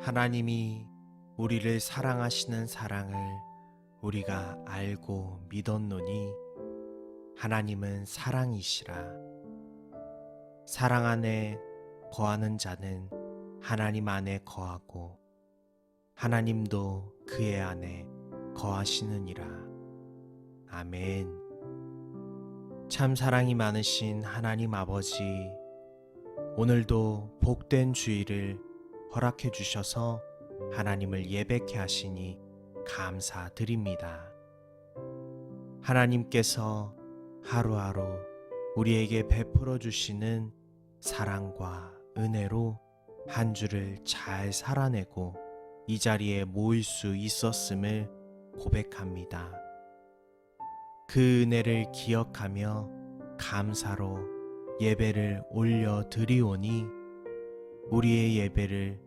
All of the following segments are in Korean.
하나님이 우리를 사랑하시는 사랑을 우리가 알고 믿었노니 하나님은 사랑이시라. 사랑 안에 거하는 자는 하나님 안에 거하고 하나님도 그의 안에 거하시느니라. 아멘. 참 사랑이 많으신 하나님 아버지, 오늘도 복된 주일을 허락해 주셔서 하나님을 예배케 하시니 감사드립니다. 하나님께서 하루하루 우리에게 베풀어 주시는 사랑과 은혜로 한 주를 잘 살아내고 이 자리에 모일 수 있었음을 고백합니다. 그 은혜를 기억하며 감사로 예배를 올려드리오니 우리의 예배를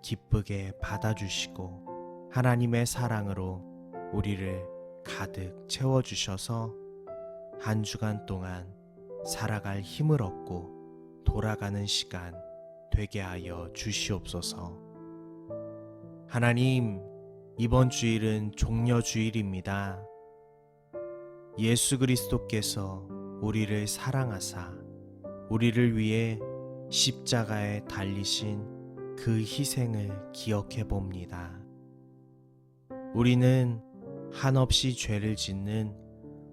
기쁘게 받아주시고 하나님의 사랑으로 우리를 가득 채워주셔서 한 주간 동안 살아갈 힘을 얻고 돌아가는 시간 되게 하여 주시옵소서. 하나님, 이번 주일은 종려주일입니다. 예수 그리스도께서 우리를 사랑하사 우리를 위해 십자가에 달리신 그 희생을 기억해 봅니다. 우리는 한없이 죄를 짓는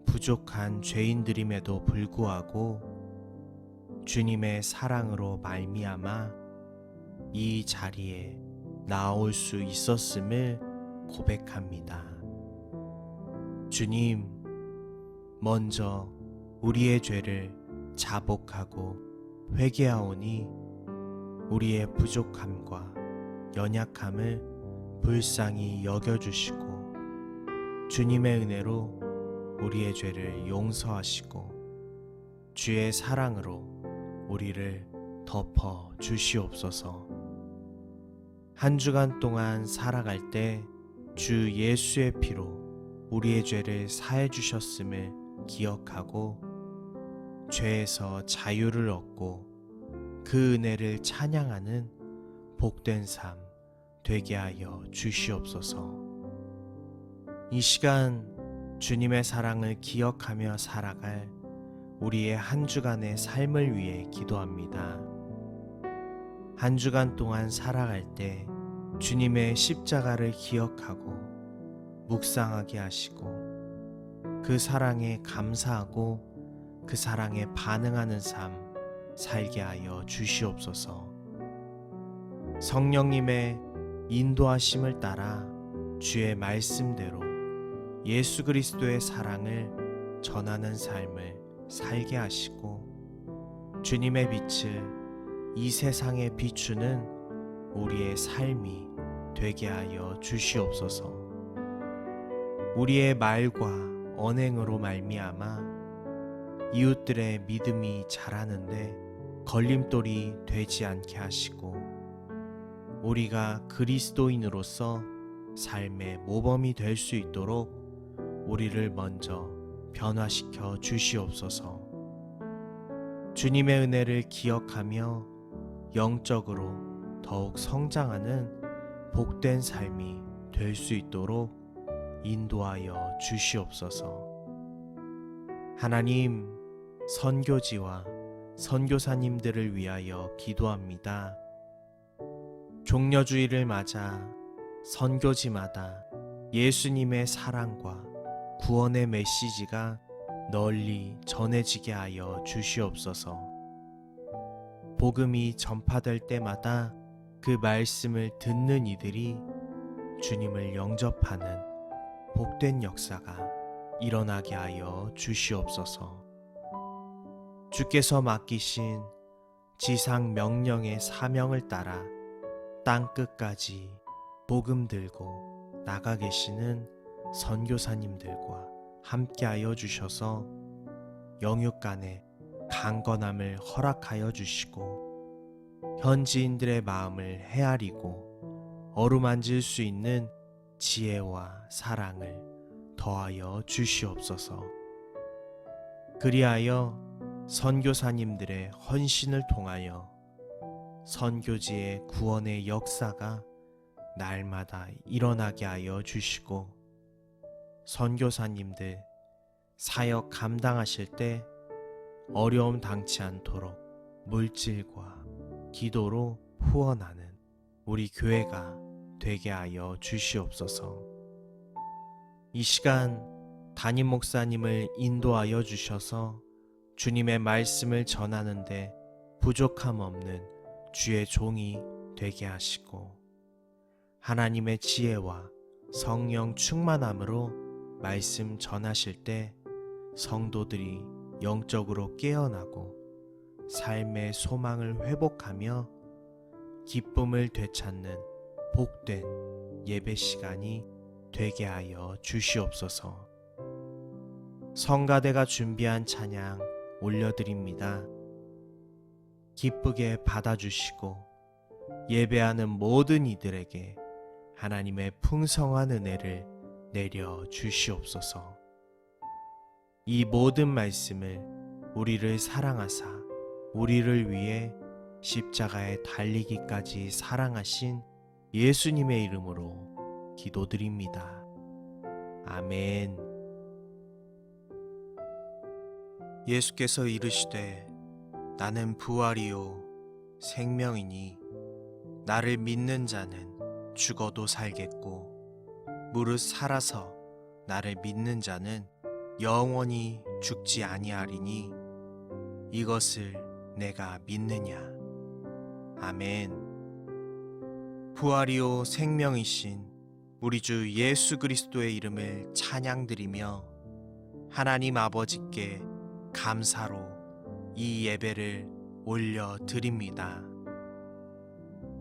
부족한 죄인들임에도 불구하고 주님의 사랑으로 말미암아 이 자리에 나올 수 있었음을 고백합니다. 주님, 먼저 우리의 죄를 자복하고 회개하오니 우리의 부족함과 연약함을 불쌍히 여겨주시고 주님의 은혜로 우리의 죄를 용서하시고 주의 사랑으로 우리를 덮어 주시옵소서. 한 주간 동안 살아갈 때 주 예수의 피로 우리의 죄를 사해 주셨음을 기억하고 죄에서 자유를 얻고 그 은혜를 찬양하는 복된 삶 되게 하여 주시옵소서. 이 시간 주님의 사랑을 기억하며 살아갈 우리의 한 주간의 삶을 위해 기도합니다. 한 주간 동안 살아갈 때 주님의 십자가를 기억하고 묵상하게 하시고 그 사랑에 감사하고 그 사랑에 반응하는 삶 살게 하여 주시옵소서. 성령님의 인도하심을 따라 주의 말씀대로 예수 그리스도의 사랑을 전하는 삶을 살게 하시고 주님의 빛을 이 세상에 비추는 우리의 삶이 되게 하여 주시옵소서. 우리의 말과 언행으로 말미암아 이웃들의 믿음이 자라는데 걸림돌이 되지 않게 하시고 우리가 그리스도인으로서 삶의 모범이 될 수 있도록 우리를 먼저 변화시켜 주시옵소서. 주님의 은혜를 기억하며 영적으로 더욱 성장하는 복된 삶이 될 수 있도록 인도하여 주시옵소서. 하나님, 선교지와 선교사님들을 위하여 기도합니다. 종려주일을 맞아 선교지마다 예수님의 사랑과 구원의 메시지가 널리 전해지게 하여 주시옵소서. 복음이 전파될 때마다 그 말씀을 듣는 이들이 주님을 영접하는 복된 역사가 일어나게 하여 주시옵소서. 주께서 맡기신 지상 명령의 사명을 따라 땅 끝까지 복음 들고 나가 계시는 선교사님들과 함께하여 주셔서 영육간의 강건함을 허락하여 주시고 현지인들의 마음을 헤아리고 어루만질 수 있는 지혜와 사랑을 더하여 주시옵소서. 그리하여 선교사님들의 헌신을 통하여 선교지의 구원의 역사가 날마다 일어나게 하여 주시고, 선교사님들 사역 감당하실 때 어려움 당치 않도록 물질과 기도로 후원하는 우리 교회가 되게 하여 주시옵소서. 이 시간 담임 목사님을 인도하여 주셔서 주님의 말씀을 전하는데 부족함 없는 주의 종이 되게 하시고, 하나님의 지혜와 성령 충만함으로 말씀 전하실 때 성도들이 영적으로 깨어나고 삶의 소망을 회복하며 기쁨을 되찾는 복된 예배 시간이 되게 하여 주시옵소서. 성가대가 준비한 찬양 올려드립니다. 기쁘게 받아주시고 예배하는 모든 이들에게 하나님의 풍성한 은혜를 내려 주시옵소서. 이 모든 말씀을 우리를 사랑하사 우리를 위해 십자가에 달리기까지 사랑하신 예수님의 이름으로 기도드립니다. 아멘. 예수께서 이르시되 나는 부활이요 생명이니 나를 믿는 자는 죽어도 살겠고 무릇 살아서 나를 믿는 자는 영원히 죽지 아니하리니 이것을 내가 믿느냐. 아멘. 부활이요 생명이신 우리 주 예수 그리스도의 이름을 찬양드리며 하나님 아버지께 감사로 이 예배를 올려드립니다.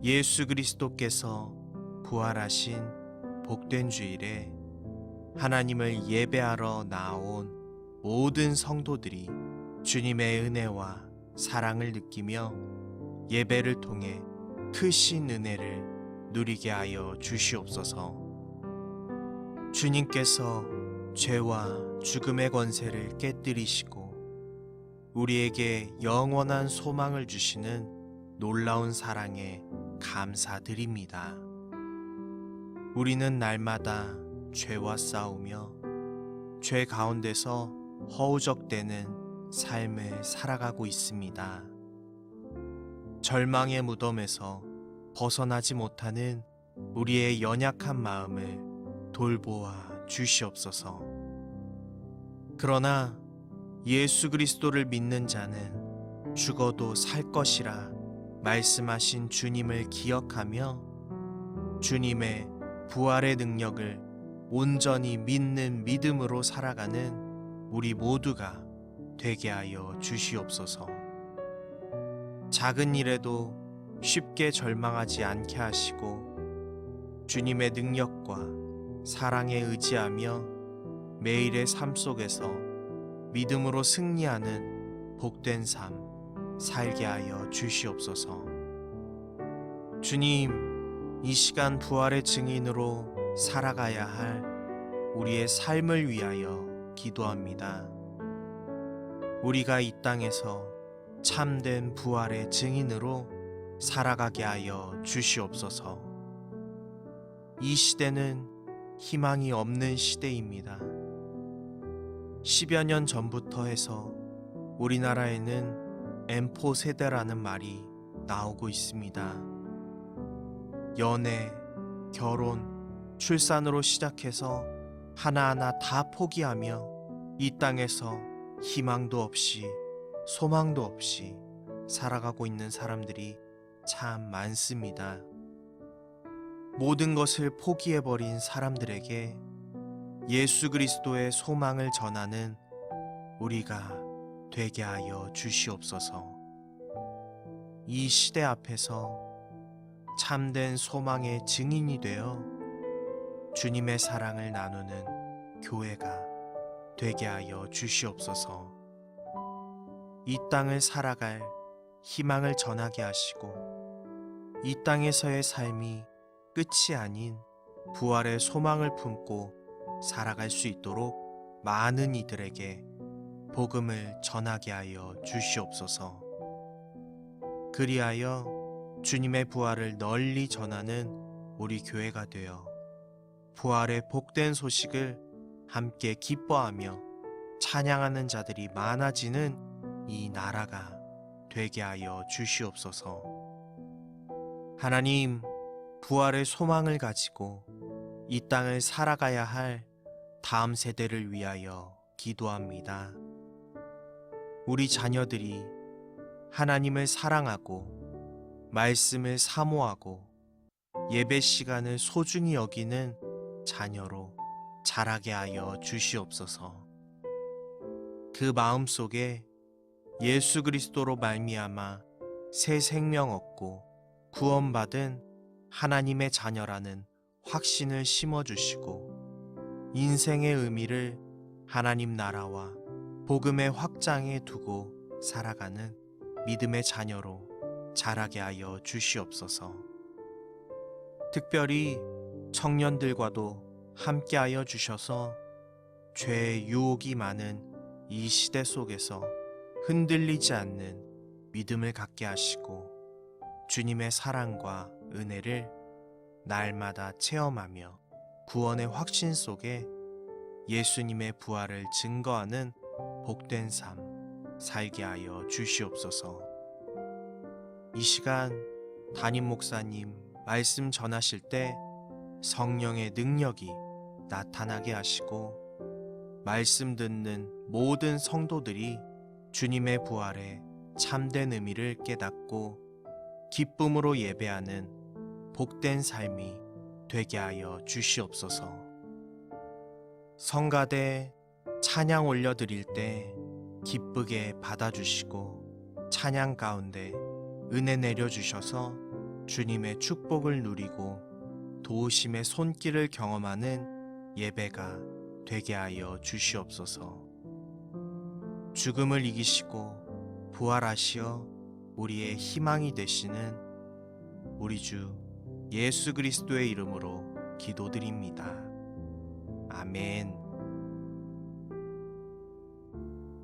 예수 그리스도께서 부활하신 복된 주일에 하나님을 예배하러 나온 모든 성도들이 주님의 은혜와 사랑을 느끼며 예배를 통해 크신 은혜를 누리게 하여 주시옵소서. 주님께서 죄와 죽음의 권세를 깨뜨리시고 우리에게 영원한 소망을 주시는 놀라운 사랑에 감사드립니다. 우리는 날마다 죄와 싸우며 죄 가운데서 허우적대는 삶을 살아가고 있습니다. 절망의 무덤에서 벗어나지 못하는 우리의 연약한 마음을 돌보아 주시옵소서. 그러나 예수 그리스도를 믿는 자는 죽어도 살 것이라 말씀하신 주님을 기억하며 주님의 부활의 능력을 온전히 믿는 믿음으로 살아가는 우리 모두가 되게 하여 주시옵소서. 작은 일에도 쉽게 절망하지 않게 하시고 주님의 능력과 사랑에 의지하며 매일의 삶 속에서 믿음으로 승리하는 복된 삶 살게 하여 주시옵소서. 주님, 이 시간 부활의 증인으로 살아가야 할 우리의 삶을 위하여 기도합니다. 우리가 이 땅에서 참된 부활의 증인으로 살아가게 하여 주시옵소서. 이 시대는 희망이 없는 시대입니다. 10여 년 전부터 해서 우리나라에는 M4 세대라는 말이 나오고 있습니다. 연애, 결혼, 출산으로 시작해서 하나하나 다 포기하며 이 땅에서 희망도 없이 소망도 없이 살아가고 있는 사람들이 참 많습니다. 모든 것을 포기해버린 사람들에게 예수 그리스도의 소망을 전하는 우리가 되게 하여 주시옵소서. 이 시대 앞에서 참된 소망의 증인이 되어 주님의 사랑을 나누는 교회가 되게 하여 주시옵소서. 이 땅을 살아갈 희망을 전하게 하시고 이 땅에서의 삶이 끝이 아닌 부활의 소망을 품고 살아갈 수 있도록 많은 이들에게 복음을 전하게 하여 주시옵소서. 그리하여 주님의 부활을 널리 전하는 우리 교회가 되어 부활의 복된 소식을 함께 기뻐하며 찬양하는 자들이 많아지는 이 나라가 되게 하여 주시옵소서. 하나님, 부활의 소망을 가지고 이 땅을 살아가야 할 다음 세대를 위하여 기도합니다. 우리 자녀들이 하나님을 사랑하고 말씀을 사모하고 예배 시간을 소중히 여기는 자녀로 자라게 하여 주시옵소서. 그 마음 속에 예수 그리스도로 말미암아 새 생명 얻고 구원받은 하나님의 자녀라는 확신을 심어주시고 인생의 의미를 하나님 나라와 복음의 확장에 두고 살아가는 믿음의 자녀로 자라게 하여 주시옵소서. 특별히 청년들과도 함께하여 주셔서 죄의 유혹이 많은 이 시대 속에서 흔들리지 않는 믿음을 갖게 하시고 주님의 사랑과 은혜를 날마다 체험하며 구원의 확신 속에 예수님의 부활을 증거하는 복된 삶 살게 하여 주시옵소서. 이 시간 담임 목사님 말씀 전하실 때 성령의 능력이 나타나게 하시고 말씀 듣는 모든 성도들이 주님의 부활의 참된 의미를 깨닫고 기쁨으로 예배하는 복된 삶이 되게 하여 주시옵소서. 성가대 찬양 올려드릴 때 기쁘게 받아주시고 찬양 가운데 은혜 내려주셔서 주님의 축복을 누리고 도우심의 손길을 경험하는 예배가 되게 하여 주시옵소서. 죽음을 이기시고 부활하시어 우리의 희망이 되시는 우리 주 예수 그리스도의 이름으로 기도드립니다. 아멘.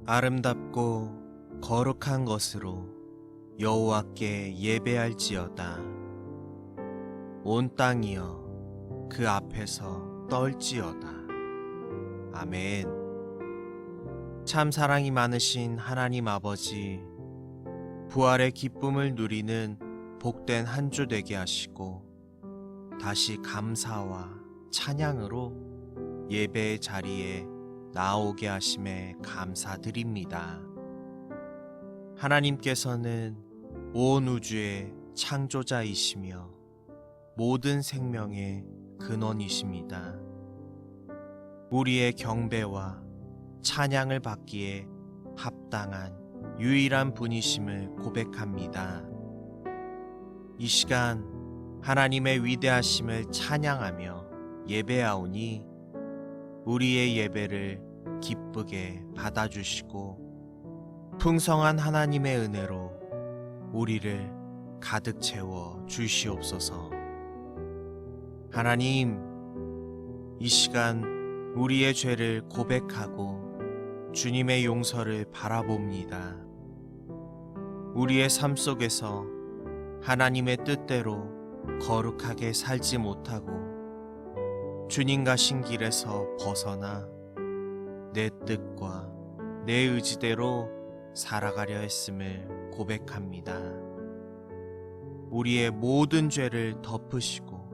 아름답고 거룩한 것으로 여호와께 예배할지어다. 온 땅이여 그 앞에서 떨지어다. 아멘. 참 사랑이 많으신 하나님 아버지, 부활의 기쁨을 누리는 복된 한 주 되게 하시고 다시 감사와 찬양으로 예배의 자리에 나오게 하심에 감사드립니다. 하나님께서는 온 우주의 창조자이시며 모든 생명의 근원이십니다. 우리의 경배와 찬양을 받기에 합당한 유일한 분이심을 고백합니다. 이 시간 하나님의 위대하심을 찬양하며 예배하오니 우리의 예배를 기쁘게 받아주시고 풍성한 하나님의 은혜로 우리를 가득 채워 주시옵소서. 하나님, 이 시간 우리의 죄를 고백하고 주님의 용서를 바라봅니다. 우리의 삶 속에서 하나님의 뜻대로 거룩하게 살지 못하고 주님 가신 길에서 벗어나 내 뜻과 내 의지대로 살아가려 했음을 고백합니다. 우리의 모든 죄를 덮으시고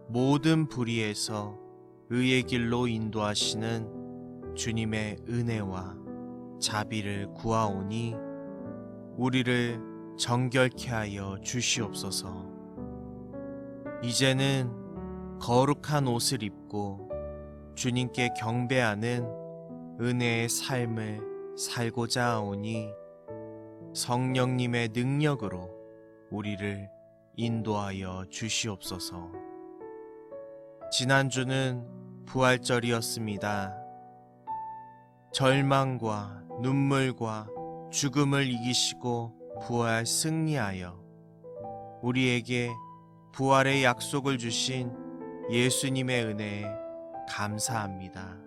모든 불의에서 의의 길로 인도하시는 주님의 은혜와 자비를 구하오니 우리를 정결케 하여 주시옵소서. 이제는 거룩한 옷을 입고 주님께 경배하는 은혜의 삶을 살고자 하오니 성령님의 능력으로 우리를 인도하여 주시옵소서. 지난주는 부활절이었습니다. 절망과 눈물과 죽음을 이기시고 부활 승리하여 우리에게 부활의 약속을 주신 예수님의 은혜에 감사합니다.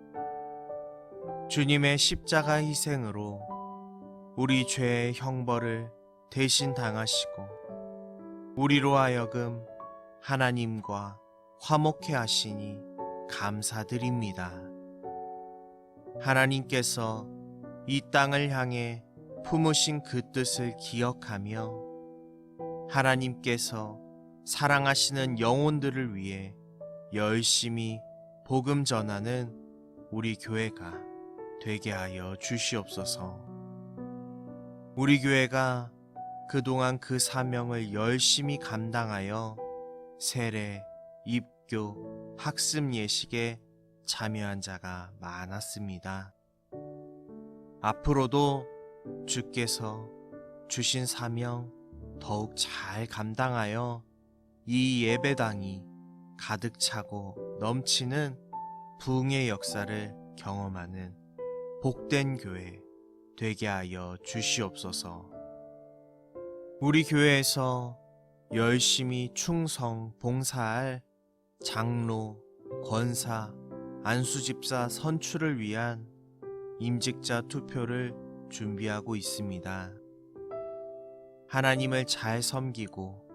주님의 십자가 희생으로 우리 죄의 형벌을 대신 당하시고 우리로 하여금 하나님과 화목해 하시니 감사드립니다. 하나님께서 이 땅을 향해 품으신 그 뜻을 기억하며 하나님께서 사랑하시는 영혼들을 위해 열심히 복음 전하는 우리 교회가 되게 하여 주시옵소서. 우리 교회가 그동안 그 사명을 열심히 감당하여 세례, 입교, 학습 예식에 참여한 자가 많았습니다. 앞으로도 주께서 주신 사명 더욱 잘 감당하여 이 예배당이 가득 차고 넘치는 부흥의 역사를 경험하는 복된 교회 되게 하여 주시옵소서. 우리 교회에서 열심히 충성 봉사할 장로, 권사, 안수집사 선출을 위한 임직자 투표를 준비하고 있습니다. 하나님을 잘 섬기고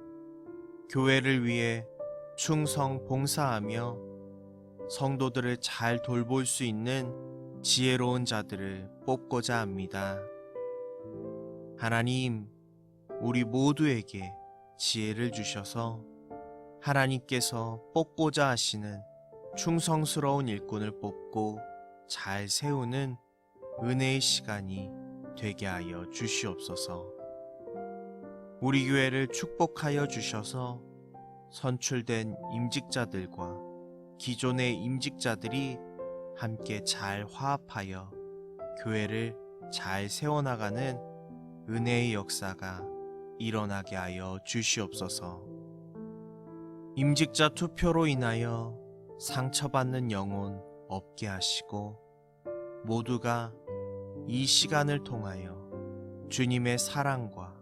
교회를 위해 충성 봉사하며 성도들을 잘 돌볼 수 있는 지혜로운 자들을 뽑고자 합니다. 하나님, 우리 모두에게 지혜를 주셔서 하나님께서 뽑고자 하시는 충성스러운 일꾼을 뽑고 잘 세우는 은혜의 시간이 되게 하여 주시옵소서. 우리 교회를 축복하여 주셔서 선출된 임직자들과 기존의 임직자들이 함께 잘 화합하여 교회를 잘 세워나가는 은혜의 역사가 일어나게 하여 주시옵소서. 임직자 투표로 인하여 상처받는 영혼 없게 하시고 모두가 이 시간을 통하여 주님의 사랑과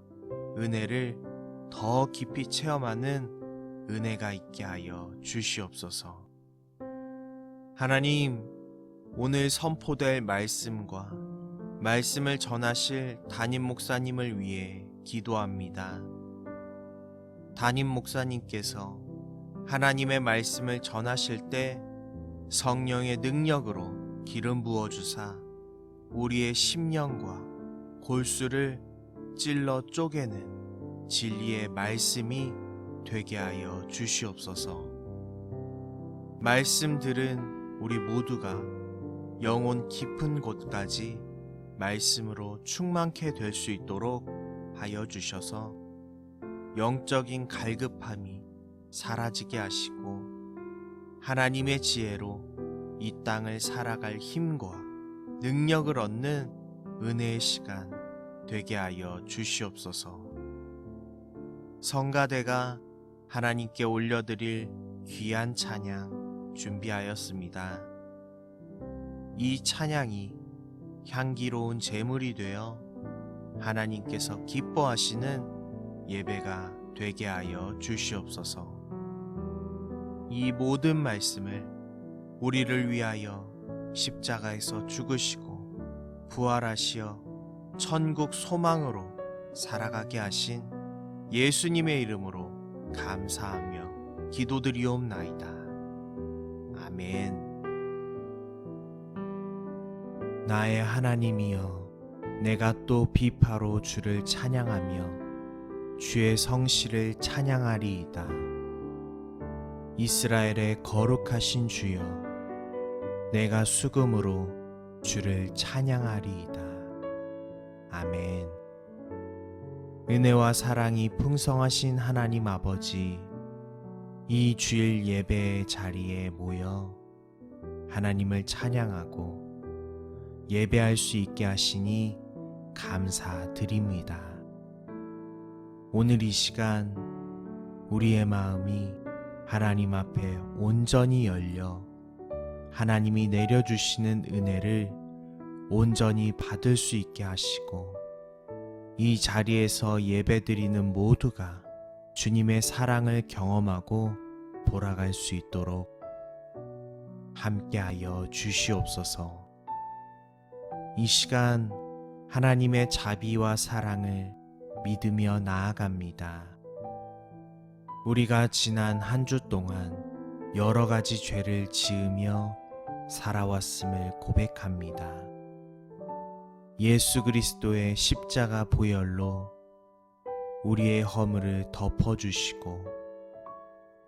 은혜를 더 깊이 체험하는 은혜가 있게 하여 주시옵소서. 하나님, 오늘 선포될 말씀과 말씀을 전하실 담임 목사님을 위해 기도합니다. 담임 목사님께서 하나님의 말씀을 전하실 때 성령의 능력으로 기름 부어주사 우리의 심령과 골수를 찔러 쪼개는 진리의 말씀이 되게 하여 주시옵소서. 말씀 들은 우리 모두가 영혼 깊은 곳까지 말씀으로 충만케 될 수 있도록 하여 주셔서 영적인 갈급함이 사라지게 하시고 하나님의 지혜로 이 땅을 살아갈 힘과 능력을 얻는 은혜의 시간 되게 하여 주시옵소서. 성가대가 하나님께 올려드릴 귀한 찬양 준비하였습니다. 이 찬양이 향기로운 제물이 되어 하나님께서 기뻐하시는 예배가 되게 하여 주시옵소서. 이 모든 말씀을 우리를 위하여 십자가에서 죽으시고 부활하시어 천국 소망으로 살아가게 하신 예수님의 이름으로 감사하며 기도드리옵나이다. 아멘. 나의 하나님이여, 내가 또 비파로 주를 찬양하며 주의 성실을 찬양하리이다. 이스라엘의 거룩하신 주여, 내가 수금으로 주를 찬양하리이다. 아멘. 은혜와 사랑이 풍성하신 하나님 아버지, 이 주일 예배의 자리에 모여 하나님을 찬양하고 예배할 수 있게 하시니 감사드립니다. 오늘 이 시간 우리의 마음이 하나님 앞에 온전히 열려 하나님이 내려주시는 은혜를 온전히 받을 수 있게 하시고 이 자리에서 예배드리는 모두가 주님의 사랑을 경험하고 돌아갈 수 있도록 함께하여 주시옵소서. 이 시간 하나님의 자비와 사랑을 믿으며 나아갑니다. 우리가 지난 한 주 동안 여러 가지 죄를 지으며 살아왔음을 고백합니다. 예수 그리스도의 십자가 보혈로 우리의 허물을 덮어주시고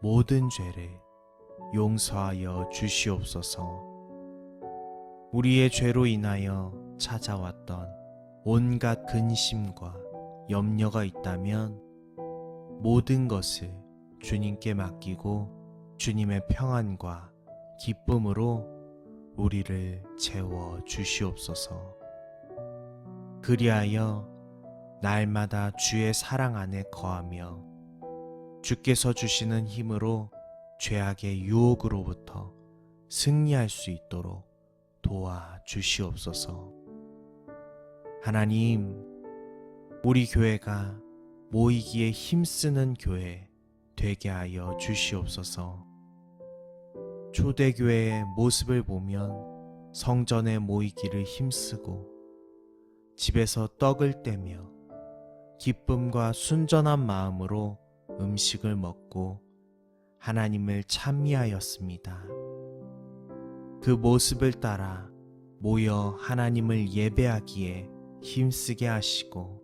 모든 죄를 용서하여 주시옵소서. 우리의 죄로 인하여 찾아왔던 온갖 근심과 염려가 있다면 모든 것을 주님께 맡기고 주님의 평안과 기쁨으로 우리를 채워 주시옵소서. 그리하여 날마다 주의 사랑 안에 거하며 주께서 주시는 힘으로 죄악의 유혹으로부터 승리할 수 있도록 도와 주시옵소서. 하나님, 우리 교회가 모이기에 힘쓰는 교회 되게 하여 주시옵소서. 초대교회의 모습을 보면 성전에 모이기를 힘쓰고 집에서 떡을 떼며 기쁨과 순전한 마음으로 음식을 먹고 하나님을 찬미하였습니다. 그 모습을 따라 모여 하나님을 예배하기에 힘쓰게 하시고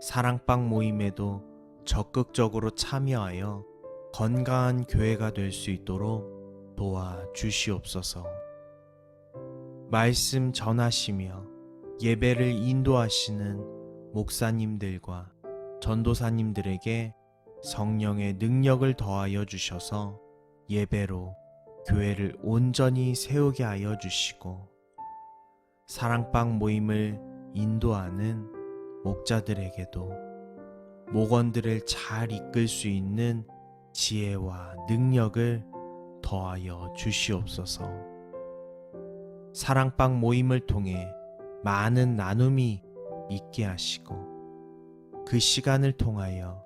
사랑방 모임에도 적극적으로 참여하여 건강한 교회가 될 수 있도록 도와 주시옵소서. 말씀 전하시며 예배를 인도하시는 목사님들과 전도사님들에게 성령의 능력을 더하여 주셔서 예배로 교회를 온전히 세우게 하여 주시고 사랑방 모임을 인도하는 목자들에게도 목원들을 잘 이끌 수 있는 지혜와 능력을 더하여 주시옵소서. 사랑방 모임을 통해 많은 나눔이 있게 하시고 그 시간을 통하여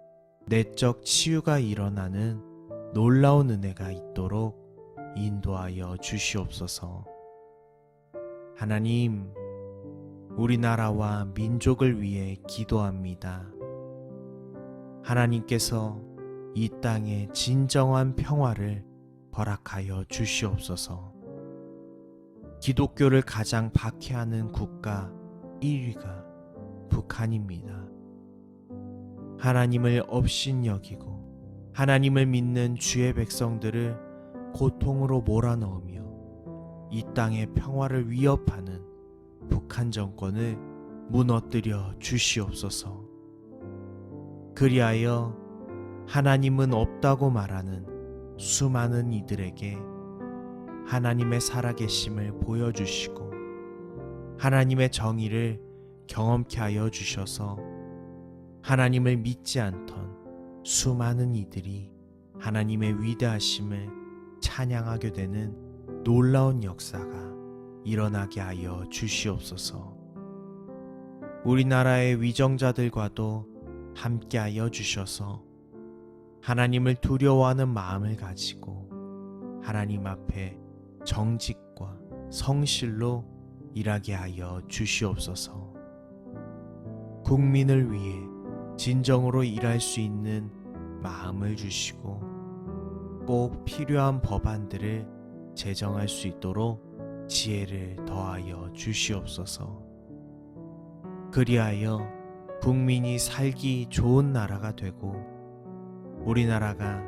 내적 치유가 일어나는 놀라운 은혜가 있도록 인도하여 주시옵소서. 하나님, 우리나라와 민족을 위해 기도합니다. 하나님께서 이 땅에 진정한 평화를 허락하여 주시옵소서. 기독교를 가장 박해하는 국가 1위가 북한입니다. 하나님을 업신여기고 하나님을 믿는 주의 백성들을 고통으로 몰아넣으며 이 땅의 평화를 위협하는 북한 정권을 무너뜨려 주시옵소서. 그리하여 하나님은 없다고 말하는 수많은 이들에게 하나님의 살아계심을 보여주시고 하나님의 정의를 경험케 하여 주셔서 하나님을 믿지 않던 수많은 이들이 하나님의 위대하심을 찬양하게 되는 놀라운 역사가 일어나게 하여 주시옵소서. 우리나라의 위정자들과도 함께 하여 주셔서 하나님을 두려워하는 마음을 가지고 하나님 앞에 정직과 성실로 일하게 하여 주시옵소서. 국민을 위해 진정으로 일할 수 있는 마음을 주시고 꼭 필요한 법안들을 제정할 수 있도록 지혜를 더하여 주시옵소서. 그리하여 국민이 살기 좋은 나라가 되고 우리나라가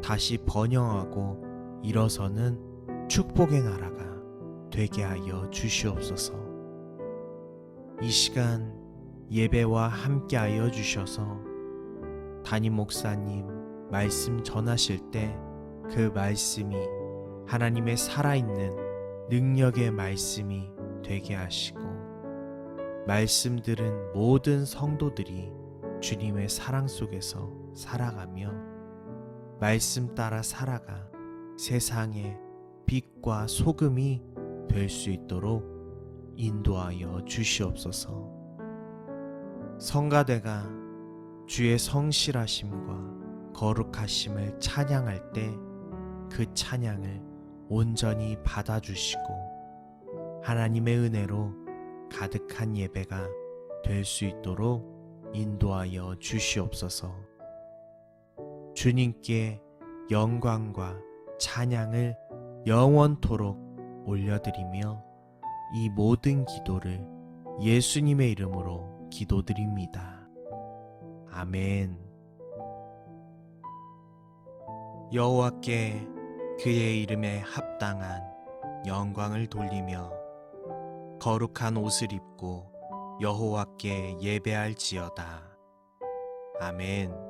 다시 번영하고 일어서는 축복의 나라가 되게 하여 주시옵소서. 이 시간 예배와 함께 하여 주셔서 담임 목사님 말씀 전하실 때 그 말씀이 하나님의 살아있는 능력의 말씀이 되게 하시고 말씀 들은 모든 성도들이 주님의 사랑 속에서 살아가며 말씀 따라 살아가 세상의 빛과 소금이 될 수 있도록 인도하여 주시옵소서. 성가대가 주의 성실하심과 거룩하심을 찬양할 때 그 찬양을 온전히 받아주시고 하나님의 은혜로 가득한 예배가 될 수 있도록 인도하여 주시옵소서. 주님께 영광과 찬양을 영원토록 올려드리며 이 모든 기도를 예수님의 이름으로 기도드립니다. 아멘. 여호와께 그의 이름에 합당한 영광을 돌리며 거룩한 옷을 입고 여호와께 예배할지어다. 아멘.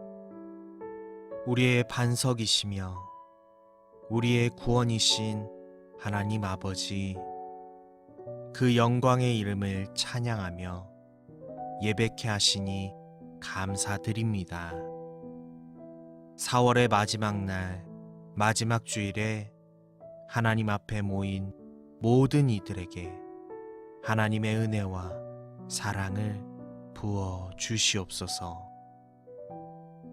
우리의 반석이시며 우리의 구원이신 하나님 아버지, 그 영광의 이름을 찬양하며 예배케 하시니 감사드립니다. 4월의 마지막 날, 마지막 주일에 하나님 앞에 모인 모든 이들에게 하나님의 은혜와 사랑을 부어 주시옵소서.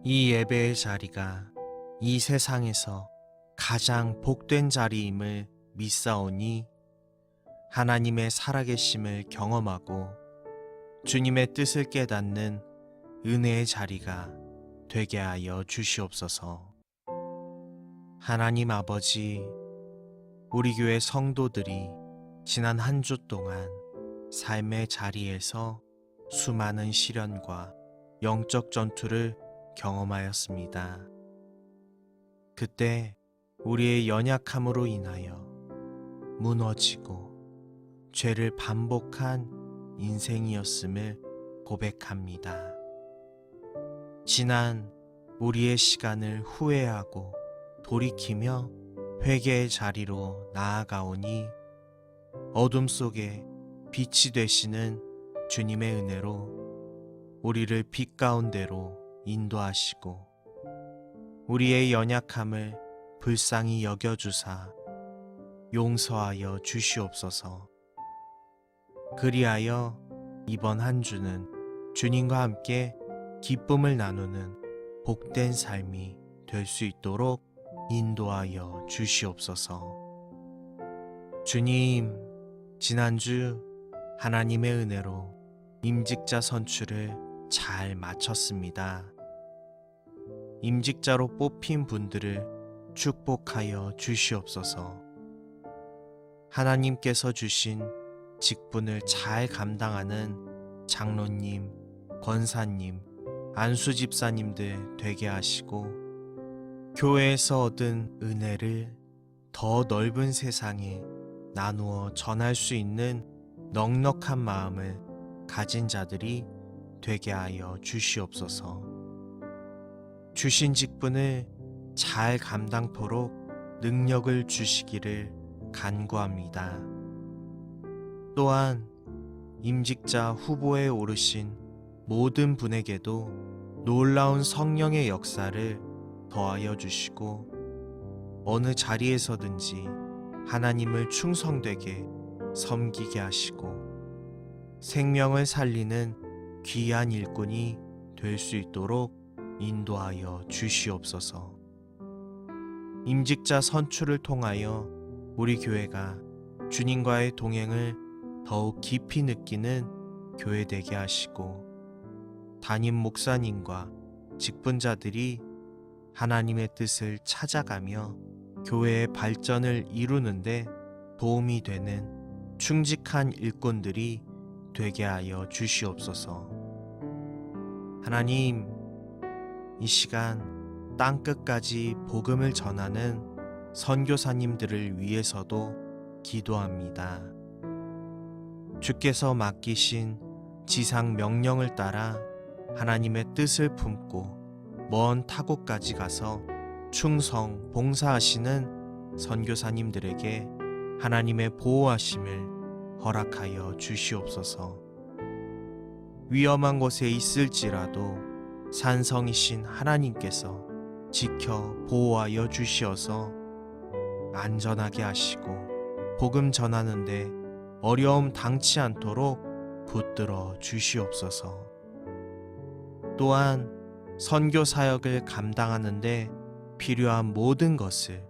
이 예배의 자리가 이 세상에서 가장 복된 자리임을 믿사오니 하나님의 살아계심을 경험하고 주님의 뜻을 깨닫는 은혜의 자리가 되게 하여 주시옵소서. 하나님 아버지, 우리 교회 성도들이 지난 한 주 동안 삶의 자리에서 수많은 시련과 영적 전투를 경험하였습니다. 그때 우리의 연약함으로 인하여 무너지고 죄를 반복한 인생이었음을 고백합니다. 지난 우리의 시간을 후회하고 돌이키며 회개의 자리로 나아가오니 어둠 속에 빛이 되시는 주님의 은혜로 우리를 빛 가운데로 인도하시고 우리의 연약함을 불쌍히 여겨주사 용서하여 주시옵소서. 그리하여 이번 한 주는 주님과 함께 기쁨을 나누는 복된 삶이 될 수 있도록 인도하여 주시옵소서. 주님, 지난주 하나님의 은혜로 임직자 선출을 잘 마쳤습니다. 임직자로 뽑힌 분들을 축복하여 주시옵소서. 하나님께서 주신 직분을 잘 감당하는 장로님, 권사님, 안수집사님들 되게 하시고 교회에서 얻은 은혜를 더 넓은 세상에 나누어 전할 수 있는 넉넉한 마음을 가진 자들이 되게 하여 주시옵소서. 주신 직분을 잘 감당토록 능력을 주시기를 간구합니다. 또한 임직자 후보에 오르신 모든 분에게도 놀라운 성령의 역사를 더하여 주시고 어느 자리에서든지 하나님을 충성되게 섬기게 하시고 생명을 살리는 귀한 일꾼이 될 수 있도록 인도하여 주시옵소서. 임직자 선출을 통하여 우리 교회가 주님과의 동행을 더욱 깊이 느끼는 교회 되게 하시고 담임 목사님과 직분자들이 하나님의 뜻을 찾아가며 교회의 발전을 이루는데 도움이 되는 충직한 일꾼들이 되게 하여 주시옵소서. 하나님, 이 시간 땅끝까지 복음을 전하는 선교사님들을 위해서도 기도합니다. 주께서 맡기신 지상 명령을 따라 하나님의 뜻을 품고 먼 타국까지 가서 충성 봉사하시는 선교사님들에게 하나님의 보호하심을 허락하여 주시옵소서. 위험한 곳에 있을지라도 산성이신 하나님께서 지켜 보호하여 주시어서 안전하게 하시고 복음 전하는데 어려움 당치 않도록 붙들어 주시옵소서. 또한 선교 사역을 감당하는데 필요한 모든 것을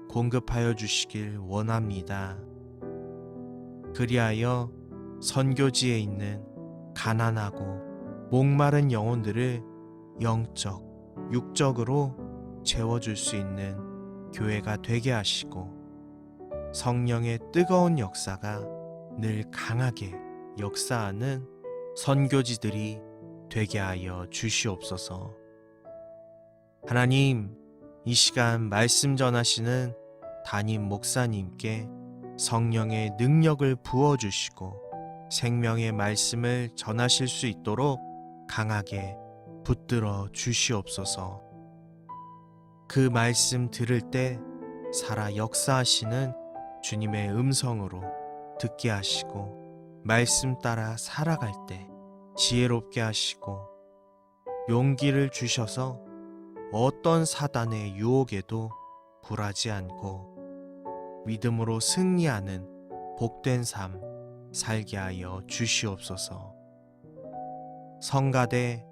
공급하여 주시길 원합니다. 그리하여 선교지에 있는 가난하고 목마른 영혼들을 영적, 육적으로 채워줄 수 있는 교회가 되게 하시고 성령의 뜨거운 역사가 늘 강하게 역사하는 선교지들이 되게 하여 주시옵소서. 하나님, 이 시간 말씀 전하시는 담임 목사님께 성령의 능력을 부어주시고 생명의 말씀을 전하실 수 있도록 강하게 붙들어 주시옵소서. 그 말씀 들을 때 살아 역사하시는 주님의 음성으로 듣게 하시고 말씀 따라 살아갈 때 지혜롭게 하시고 용기를 주셔서 어떤 사단의 유혹에도 굴하지 않고 믿음으로 승리하는 복된 삶 살게 하여 주시옵소서. 성가대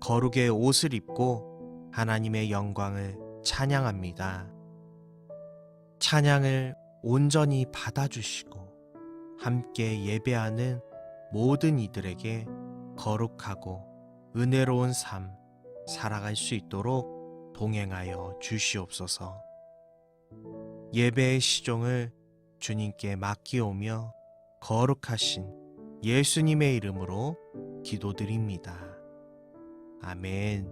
거룩의 옷을 입고 하나님의 영광을 찬양합니다. 찬양을 온전히 받아주시고 함께 예배하는 모든 이들에게 거룩하고 은혜로운 삶 살아갈 수 있도록 동행하여 주시옵소서. 예배의 시종을 주님께 맡기오며 거룩하신 예수님의 이름으로 기도드립니다. 아멘.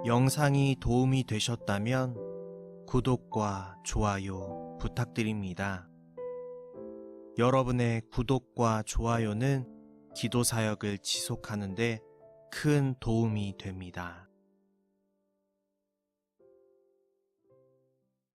영상이 도움이 되셨다면 구독과 좋아요 부탁드립니다. 여러분의 구독과 좋아요는 기도 사역을 지속하는 데 큰 도움이 됩니다.